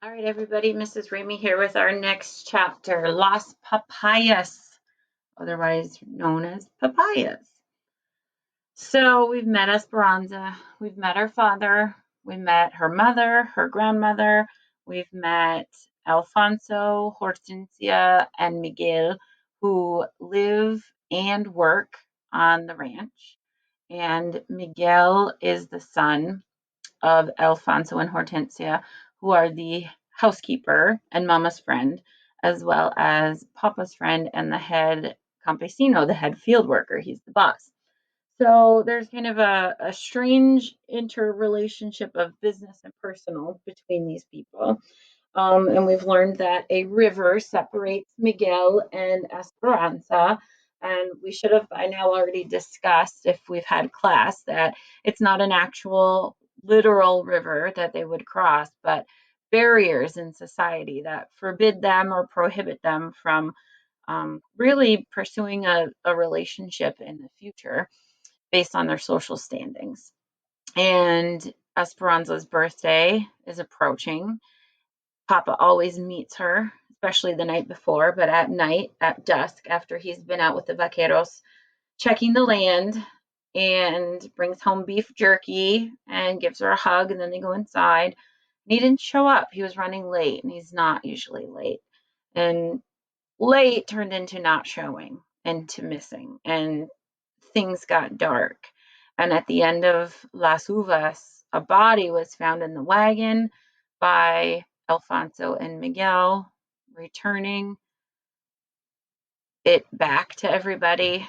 All right, everybody, Mrs. Remy here with our next chapter, Las Papayas, otherwise known as Papayas. So we've met Esperanza, we've met her father, we met her mother, her grandmother, we've met Alfonso, Hortensia, and Miguel, who live and work on the ranch. And Miguel is the son of Alfonso and Hortensia, who are the housekeeper and Mama's friend, as well as Papa's friend and the head campesino, the head field worker. He's the boss. So there's kind of a strange interrelationship of business and personal between these people. And we've learned that a river separates Miguel and Esperanza. And we should have by now already discussed, if we've had class, that it's not an actual literal river that they would cross, but barriers in society that forbid them or prohibit them from really pursuing a relationship in the future based on their social standings. And Esperanza's birthday is approaching. Papa always meets her, especially the night before, but at night, at dusk, after he's been out with the vaqueros checking the land, and brings home beef jerky and gives her a hug, and then they go inside. And he didn't show up. He was running late, and he's not usually late. And late turned into not showing, into missing, and things got dark. And at the end of Las Uvas, a body was found in the wagon by Alfonso and Miguel, returning it back to everybody.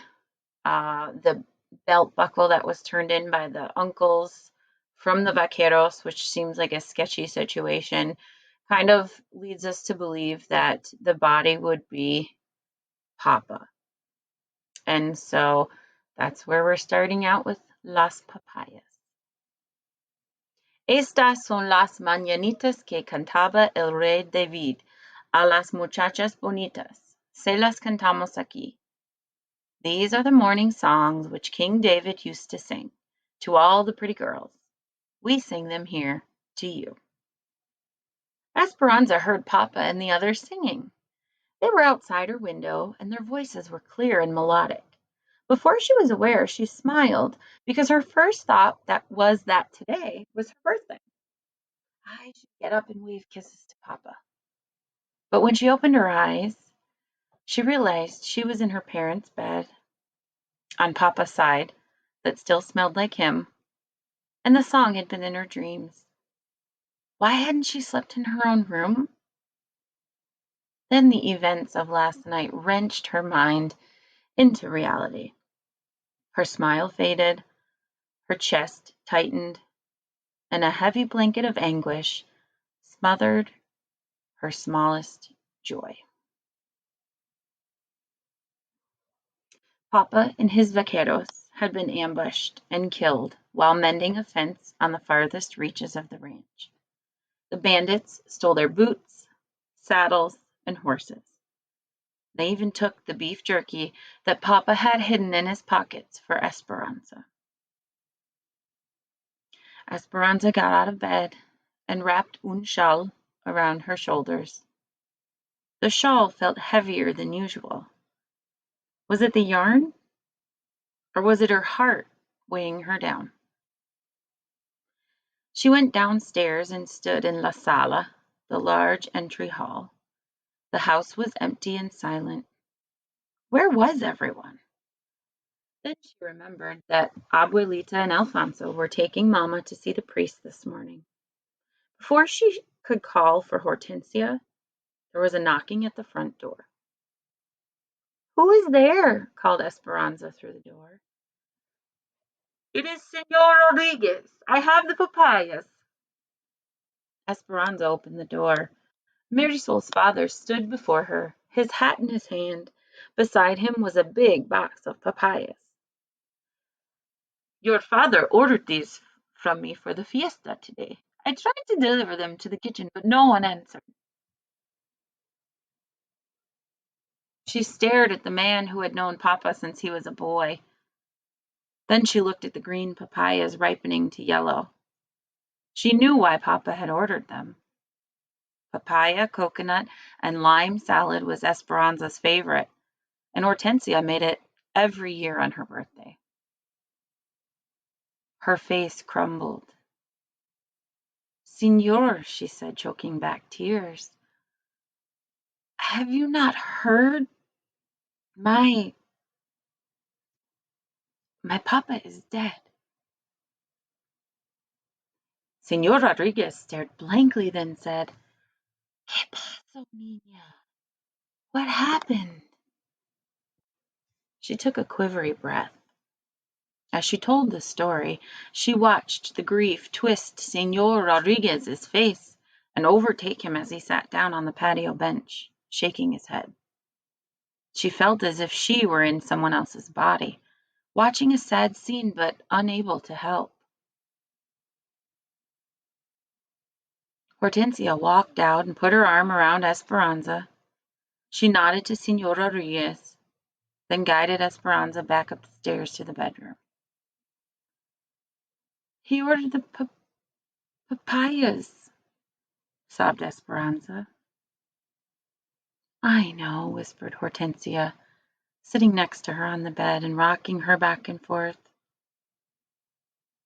The belt buckle that was turned in by the uncles from the vaqueros, which seems like a sketchy situation, kind of leads us to believe that the body would be Papa. And so that's where we're starting out with Las Papayas. Estas son las mañanitas que cantaba el rey David a las muchachas bonitas. Se las cantamos aquí. These are the morning songs which King David used to sing to all the pretty girls. We sing them here to you. Esperanza heard Papa and the others singing. They were outside her window, and their voices were clear and melodic. Before she was aware, she smiled because her first thought that today was her birthday. I should get up and wave kisses to Papa. But when she opened her eyes, she realized she was in her parents' bed on Papa's side that still smelled like him, and the song had been in her dreams. Why hadn't she slept in her own room? Then the events of last night wrenched her mind into reality. Her smile faded, her chest tightened, and a heavy blanket of anguish smothered her smallest joy. Papa and his vaqueros had been ambushed and killed while mending a fence on the farthest reaches of the ranch. The bandits stole their boots, saddles, and horses. They even took the beef jerky that Papa had hidden in his pockets for Esperanza. Esperanza got out of bed and wrapped un shawl around her shoulders. The shawl felt heavier than usual. Was it the yarn, or was it her heart weighing her down? She went downstairs and stood in La Sala, the large entry hall. The house was empty and silent. Where was everyone? Then she remembered that Abuelita and Alfonso were taking Mama to see the priest this morning. Before she could call for Hortensia, there was a knocking at the front door. "Who is there?" called Esperanza through the door. "It is Senor Rodriguez. I have the papayas." Esperanza opened the door. Marisol's father stood before her, his hat in his hand. Beside him was a big box of papayas. "Your father ordered these from me for the fiesta today. I tried to deliver them to the kitchen, but no one answered." She stared at the man who had known Papa since he was a boy. Then she looked at the green papayas ripening to yellow. She knew why Papa had ordered them. Papaya, coconut, and lime salad was Esperanza's favorite, and Hortensia made it every year on her birthday. Her face crumbled. "Signor," she said, choking back tears, "have you not heard? My my papa is dead." Señor Rodriguez stared blankly, then said, "¿Qué pasó, niña? What happened?" She took a quivery breath. As she told the story, she watched the grief twist Señor Rodriguez's face and overtake him as he sat down on the patio bench, shaking his head. She felt as if she were in someone else's body, watching a sad scene but unable to help. Hortensia walked out and put her arm around Esperanza. She nodded to Señor Rodriguez, then guided Esperanza back up the stairs to the bedroom. "He ordered the papayas," sobbed Esperanza. "I know," whispered Hortensia, sitting next to her on the bed and rocking her back and forth.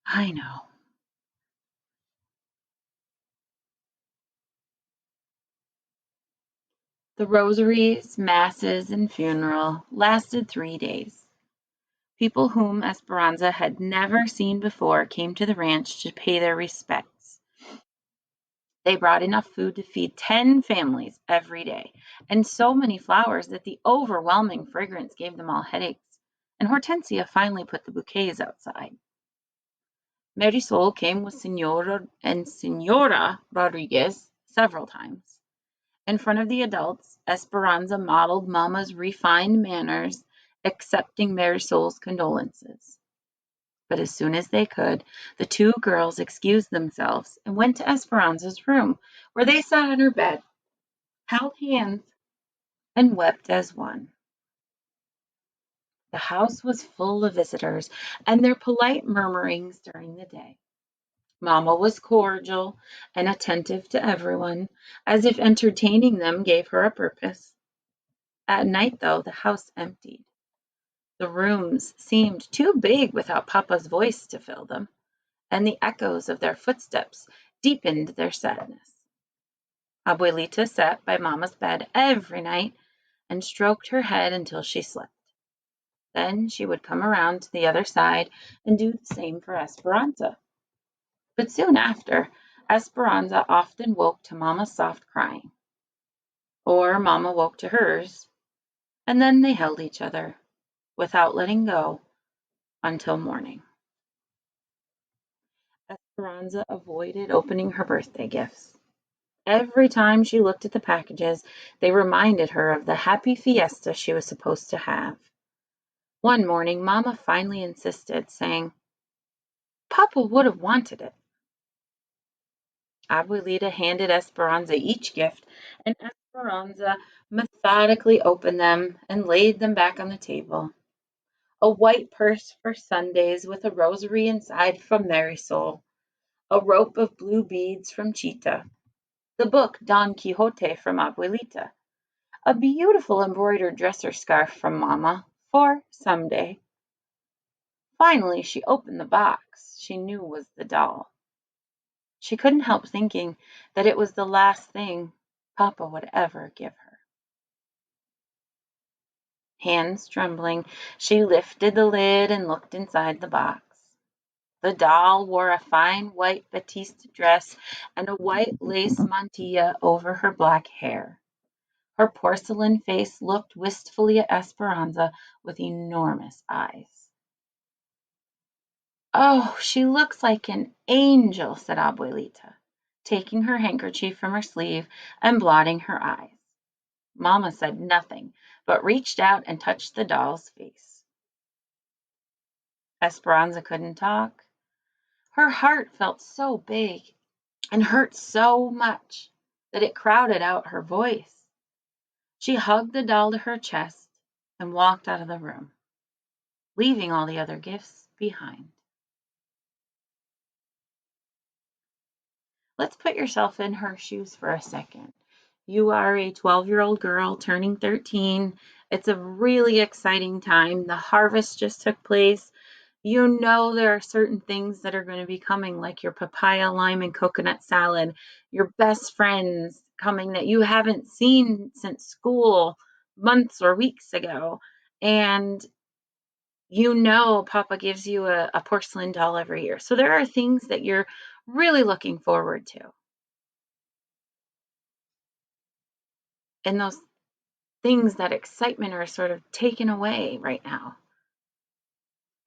"I know." The rosaries, masses, and funeral lasted 3 days. People whom Esperanza had never seen before came to the ranch to pay their respects. They brought enough food to feed 10 families every day, and so many flowers that the overwhelming fragrance gave them all headaches, and Hortensia finally put the bouquets outside. Marisol came with Senora and Senora Rodriguez several times. In front of the adults, Esperanza modeled Mama's refined manners, accepting Marisol's condolences. But as soon as they could, the two girls excused themselves and went to Esperanza's room, where they sat on her bed, held hands, and wept as one. The house was full of visitors and their polite murmurings during the day. Mama was cordial and attentive to everyone, as if entertaining them gave her a purpose. At night, though, the house emptied. The rooms seemed too big without Papa's voice to fill them, and the echoes of their footsteps deepened their sadness. Abuelita sat by Mama's bed every night and stroked her head until she slept. Then she would come around to the other side and do the same for Esperanza. But soon after, Esperanza often woke to Mama's soft crying, or Mama woke to hers, and then they held each other without letting go until morning. Esperanza avoided opening her birthday gifts. Every time she looked at the packages, they reminded her of the happy fiesta she was supposed to have. One morning, Mama finally insisted, saying, "Papa would have wanted it." Abuelita handed Esperanza each gift, and Esperanza methodically opened them and laid them back on the table. A white purse for Sundays with a rosary inside from Marisol, a rope of blue beads from Chita, the book Don Quixote from Abuelita, a beautiful embroidered dresser scarf from Mama for someday. Finally, she opened the box she knew was the doll. She couldn't help thinking that it was the last thing Papa would ever give her. Hands trembling, she lifted the lid and looked inside the box. The doll wore a fine white batiste dress and a white lace mantilla over her black hair. Her porcelain face looked wistfully at Esperanza with enormous eyes. "Oh, she looks like an angel," said Abuelita, taking her handkerchief from her sleeve and blotting her eyes. Mama said nothing, but reached out and touched the doll's face. Esperanza couldn't talk. Her heart felt so big and hurt so much that it crowded out her voice. She hugged the doll to her chest and walked out of the room, leaving all the other gifts behind. Let's put yourself in her shoes for a second. You are a 12-year-old girl turning 13. It's a really exciting time. The harvest just took place. You know there are certain things that are going to be coming, like your papaya, lime, and coconut salad, your best friends coming that you haven't seen since school months or weeks ago. And you know Papa gives you a porcelain doll every year. So there are things that you're really looking forward to. And those things, that excitement, are sort of taken away right now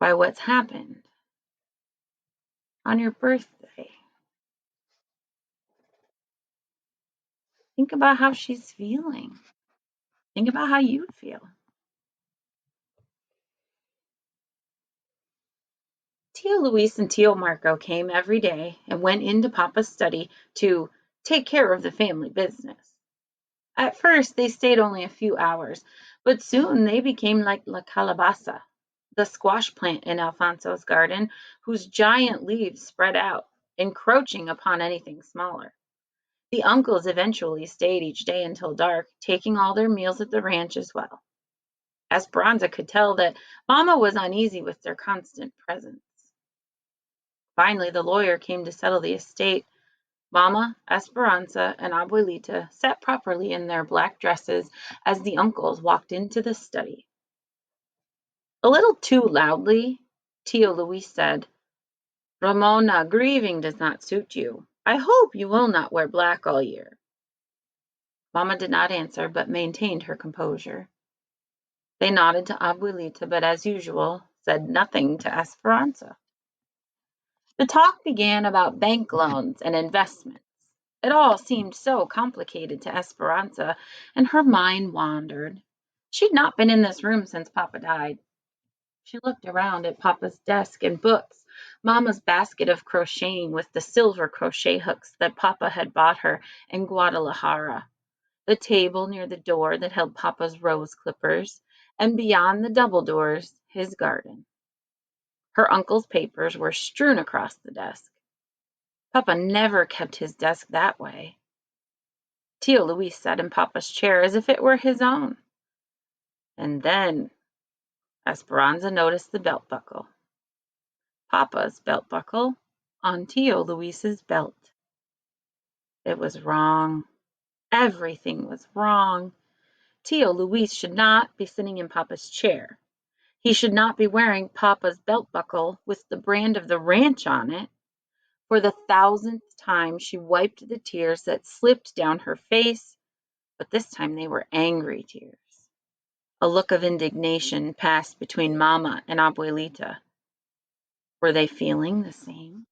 by what's happened on your birthday. Think about how she's feeling. Think about how you feel. Tio Luis and Tio Marco came every day and went into Papa's study to take care of the family business. At first, they stayed only a few hours, but soon they became like La Calabaza, the squash plant in Alfonso's garden, whose giant leaves spread out, encroaching upon anything smaller. The uncles eventually stayed each day until dark, taking all their meals at the ranch as well. Esperanza could tell that Mama was uneasy with their constant presence. Finally, the lawyer came to settle the estate. Mama, Esperanza, and Abuelita sat properly in their black dresses as the uncles walked into the study. A little too loudly, Tio Luis said, "Ramona, grieving does not suit you. I hope you will not wear black all year." Mama did not answer, but maintained her composure. They nodded to Abuelita, but as usual, said nothing to Esperanza. The talk began about bank loans and investments. It all seemed so complicated to Esperanza, and her mind wandered. She'd not been in this room since Papa died. She looked around at Papa's desk and books, Mama's basket of crocheting with the silver crochet hooks that Papa had bought her in Guadalajara, the table near the door that held Papa's rose clippers, and beyond the double doors, his garden. Her uncle's papers were strewn across the desk. Papa never kept his desk that way. Tio Luis sat in Papa's chair as if it were his own. And then Esperanza noticed the belt buckle. Papa's belt buckle on Tio Luis's belt. It was wrong. Everything was wrong. Tio Luis should not be sitting in Papa's chair. He should not be wearing Papa's belt buckle with the brand of the ranch on it. For the thousandth time, she wiped the tears that slipped down her face, but this time they were angry tears. A look of indignation passed between Mama and Abuelita. Were they feeling the same?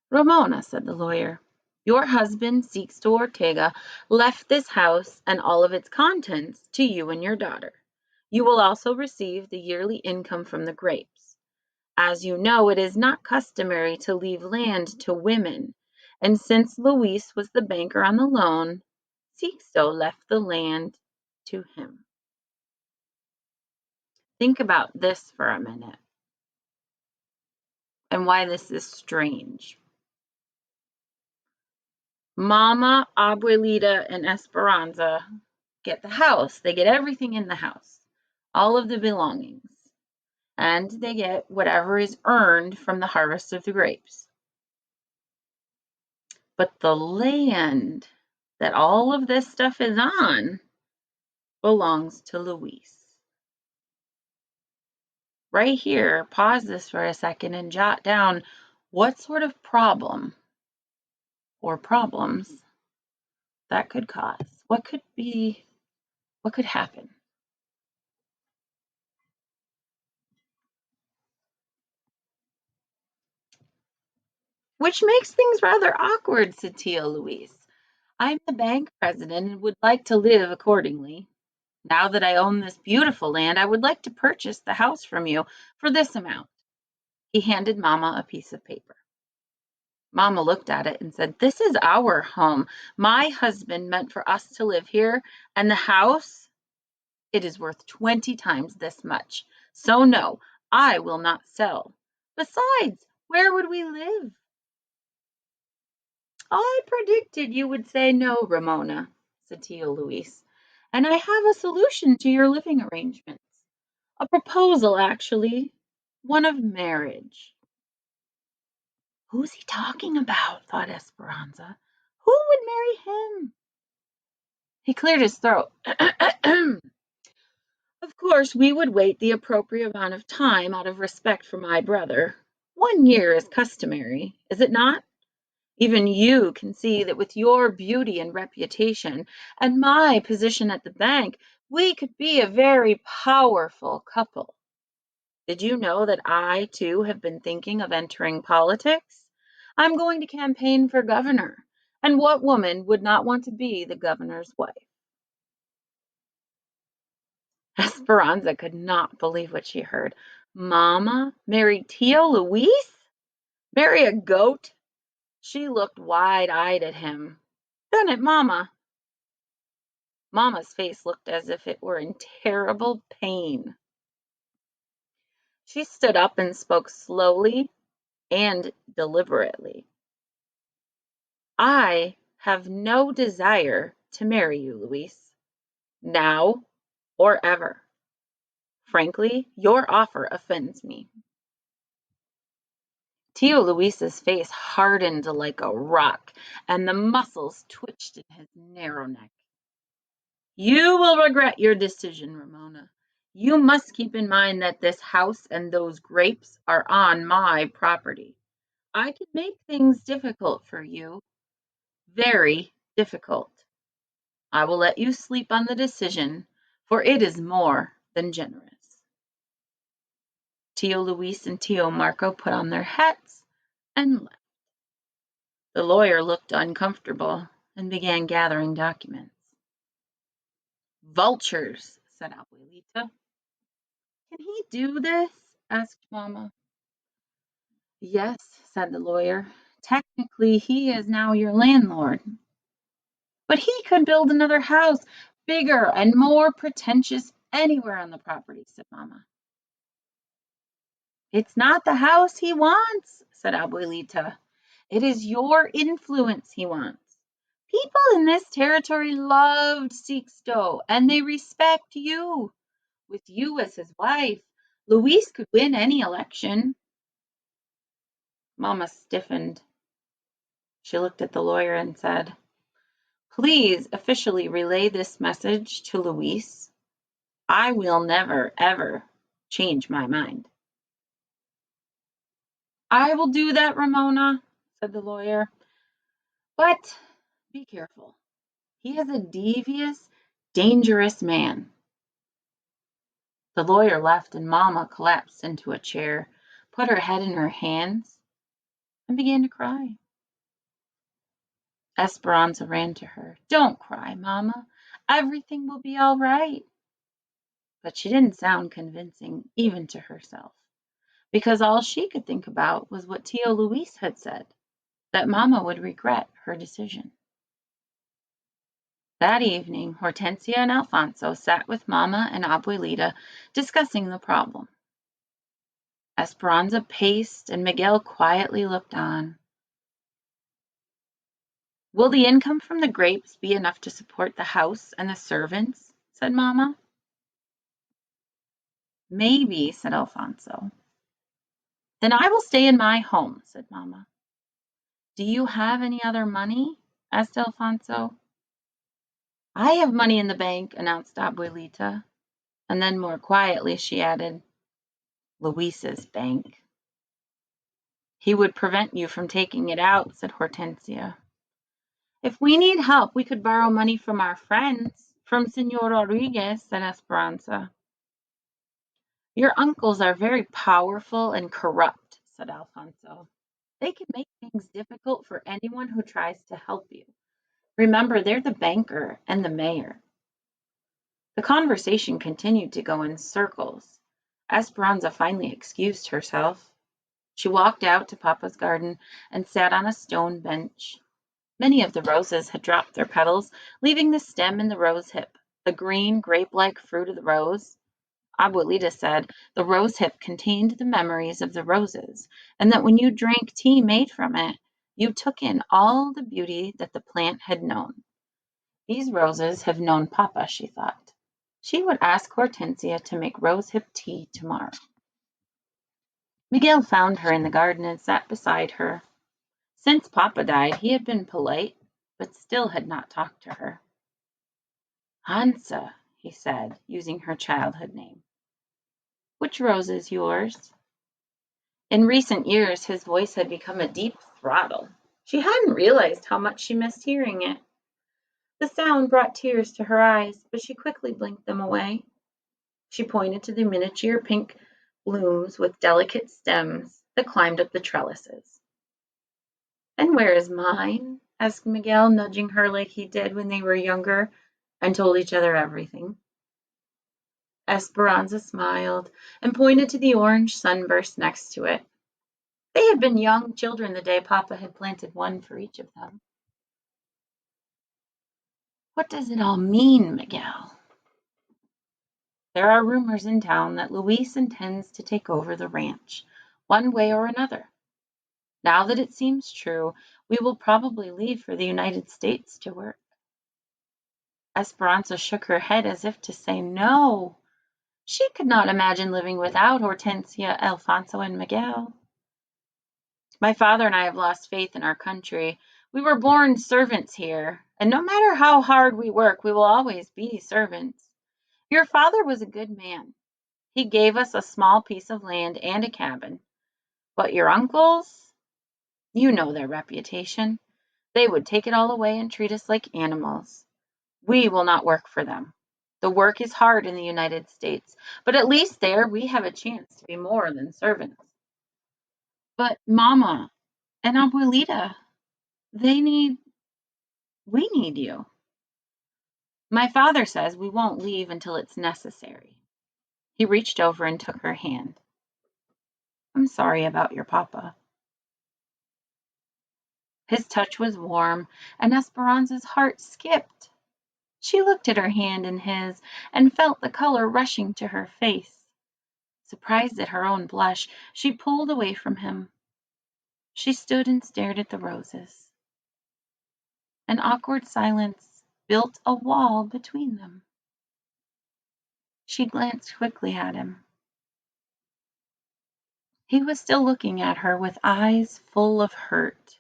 "Ramona," said the lawyer, "your husband, Sixto Ortega, left this house and all of its contents to you and your daughter. You will also receive the yearly income from the grapes. As you know, it is not customary to leave land to women, and since Luis was the banker on the loan, Sixto left the land to him." Think about this for a minute and why this is strange. Mama, Abuelita, and Esperanza get the house. They get everything in the house, all of the belongings, and they get whatever is earned from the harvest of the grapes. But the land that all of this stuff is on belongs to Luis. Right here, pause this for a second and jot down what sort of problem or problems that could cause. What could happen? "Which makes things rather awkward," said Tio Luis. "I'm the bank president and would like to live accordingly. Now that I own this beautiful land, I would like to purchase the house from you for this amount." He handed Mama a piece of paper. Mama looked at it and said, "This is our home. My husband meant for us to live here, and the house, it is worth 20 times this much. So no, I will not sell. Besides, where would we live?" I predicted you would say no, Ramona, said Tio Luis, and I have a solution to your living arrangements. A proposal, actually. One of marriage. Who's he talking about? Thought Esperanza. Who would marry him? He cleared his throat. Of course, we would wait the appropriate amount of time out of respect for my brother. 1 year is customary, is it not? Even you can see that with your beauty and reputation and my position at the bank, we could be a very powerful couple. Did you know that I, too, have been thinking of entering politics? I'm going to campaign for governor. And what woman would not want to be the governor's wife? Esperanza could not believe what she heard. Mama marry Tio Luis? Marry a goat? She looked wide-eyed at him. Then at Mama. Mama's face looked as if it were in terrible pain. She stood up and spoke slowly and deliberately. I have no desire to marry you, Luis, now or ever. Frankly, your offer offends me. Tio Luis's face hardened like a rock, and the muscles twitched in his narrow neck. You will regret your decision, Ramona. You must keep in mind that this house and those grapes are on my property. I can make things difficult for you, very difficult. I will let you sleep on the decision, for it is more than generous. Tio Luis and Tio Marco put on their hats and left. The lawyer looked uncomfortable and began gathering documents. Vultures, said Abuelita. Can he do this? Asked Mamma. Yes, said the lawyer. Technically, he is now your landlord. But he could build another house, bigger and more pretentious anywhere on the property, said Mamma. It's not the house he wants, said Abuelita. It is your influence he wants. People in this territory loved Sixto, and they respect you. With you as his wife, Luis could win any election. Mamma stiffened. She looked at the lawyer and said, Please officially relay this message to Luis. I will never, ever change my mind. I will do that, Ramona, said the lawyer. But be careful. He is a devious, dangerous man. The lawyer left, and Mamma collapsed into a chair, put her head in her hands, and began to cry. Esperanza ran to her. Don't cry, Mamma. Everything will be all right. But she didn't sound convincing, even to herself, because all she could think about was what Tio Luis had said, that Mamma would regret her decision. That evening, Hortensia and Alfonso sat with Mamma and Abuelita discussing the problem. Esperanza paced and Miguel quietly looked on. Will the income from the grapes be enough to support the house and the servants? Said Mamma. Maybe, said Alfonso. Then I will stay in my home, said Mamma. Do you have any other money? Asked Alfonso. I have money in the bank, announced Abuelita. And then more quietly she added, Luis's bank. He would prevent you from taking it out, said Hortensia. If we need help, we could borrow money from our friends, from Senor Rodriguez, said Esperanza. Your uncles are very powerful and corrupt, said Alfonso. They can make things difficult for anyone who tries to help you. Remember, they're the banker and the mayor. The conversation continued to go in circles. Esperanza finally excused herself. She walked out to Papa's garden and sat on a stone bench. Many of the roses had dropped their petals, leaving the stem and the rose hip, the green, grape-like fruit of the rose. Abuelita said the rose hip contained the memories of the roses, and that when you drank tea made from it, You took in all the beauty that the plant had known. These roses have known Papa, she thought. She would ask Hortensia to make rosehip tea tomorrow. Miguel found her in the garden and sat beside her. Since Papa died, he had been polite, but still had not talked to her. Hansa, he said, using her childhood name. Which rose is yours? In recent years, his voice had become a deep throttle. She hadn't realized how much she missed hearing it. The sound brought tears to her eyes, but she quickly blinked them away. She pointed to the miniature pink blooms with delicate stems that climbed up the trellises. And where is mine? Asked Miguel, nudging her like he did when they were younger and told each other everything. Esperanza smiled and pointed to the orange sunburst next to it. They had been young children the day Papa had planted one for each of them. What does it all mean, Miguel? There are rumors in town that Luis intends to take over the ranch, one way or another. Now that it seems true, we will probably leave for the United States to work. Esperanza shook her head as if to say no. She could not imagine living without Hortensia, Alfonso, and Miguel. My father and I have lost faith in our country. We were born servants here, and no matter how hard we work, we will always be servants. Your father was a good man. He gave us a small piece of land and a cabin. But your uncles, you know their reputation. They would take it all away and treat us like animals. We will not work for them. The work is hard in the United States, but at least there we have a chance to be more than servants. But Mama and Abuelita, they need, we need you. My father says we won't leave until it's necessary. He reached over and took her hand. I'm sorry about your papa. His touch was warm, and Esperanza's heart skipped. She looked at her hand in his and felt the color rushing to her face. Surprised at her own blush, she pulled away from him. She stood and stared at the roses. An awkward silence built a wall between them. She glanced quickly at him. He was still looking at her with eyes full of hurt.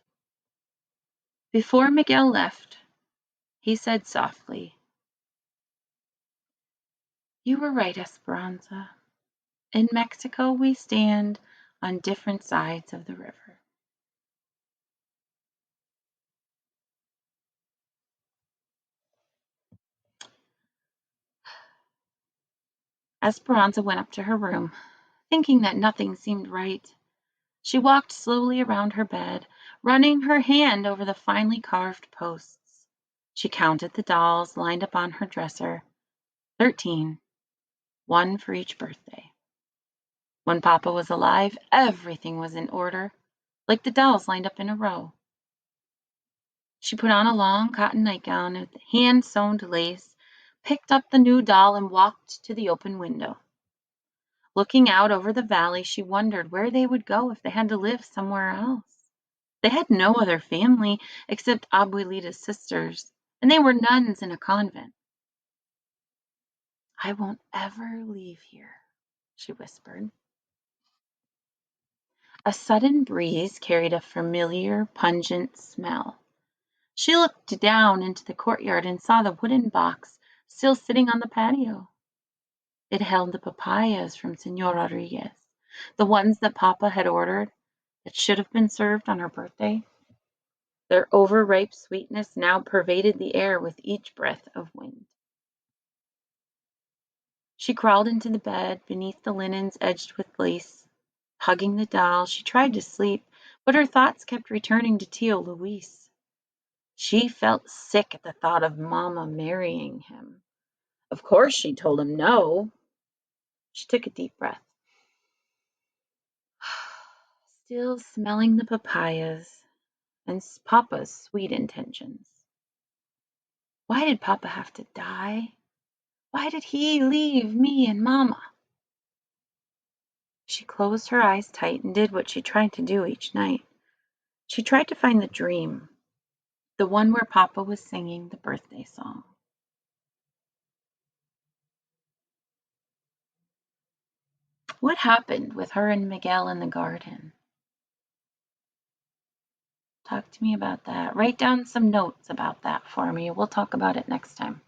Before Miguel left, he said softly, You were right, Esperanza. In Mexico, we stand on different sides of the river. Esperanza went up to her room, thinking that nothing seemed right. She walked slowly around her bed, running her hand over the finely carved posts. She counted the dolls lined up on her dresser. 13, one for each birthday. When Papa was alive, everything was in order, like the dolls lined up in a row. She put on a long cotton nightgown with hand-sewn lace, picked up the new doll, and walked to the open window. Looking out over the valley, she wondered where they would go if they had to live somewhere else. They had no other family except Abuelita's sisters, and they were nuns in a convent. I won't ever leave here, she whispered. A sudden breeze carried a familiar, pungent smell. She looked down into the courtyard and saw the wooden box still sitting on the patio. It held the papayas from Señor Rodriguez, the ones that Papa had ordered that should have been served on her birthday. Their overripe sweetness now pervaded the air with each breath of wind. She crawled into the bed beneath the linens edged with lace. Hugging the doll, she tried to sleep, but her thoughts kept returning to Tio Luis. She felt sick at the thought of Mama marrying him. Of course she told him no. She took a deep breath. Still smelling the papayas and Papa's sweet intentions. Why did Papa have to die? Why did he leave me and Mama? She closed her eyes tight and did what she tried to do each night. She tried to find the dream, the one where Papa was singing the birthday song. What happened with her and Miguel in the garden? Talk to me about that. Write down some notes about that for me. We'll talk about it next time.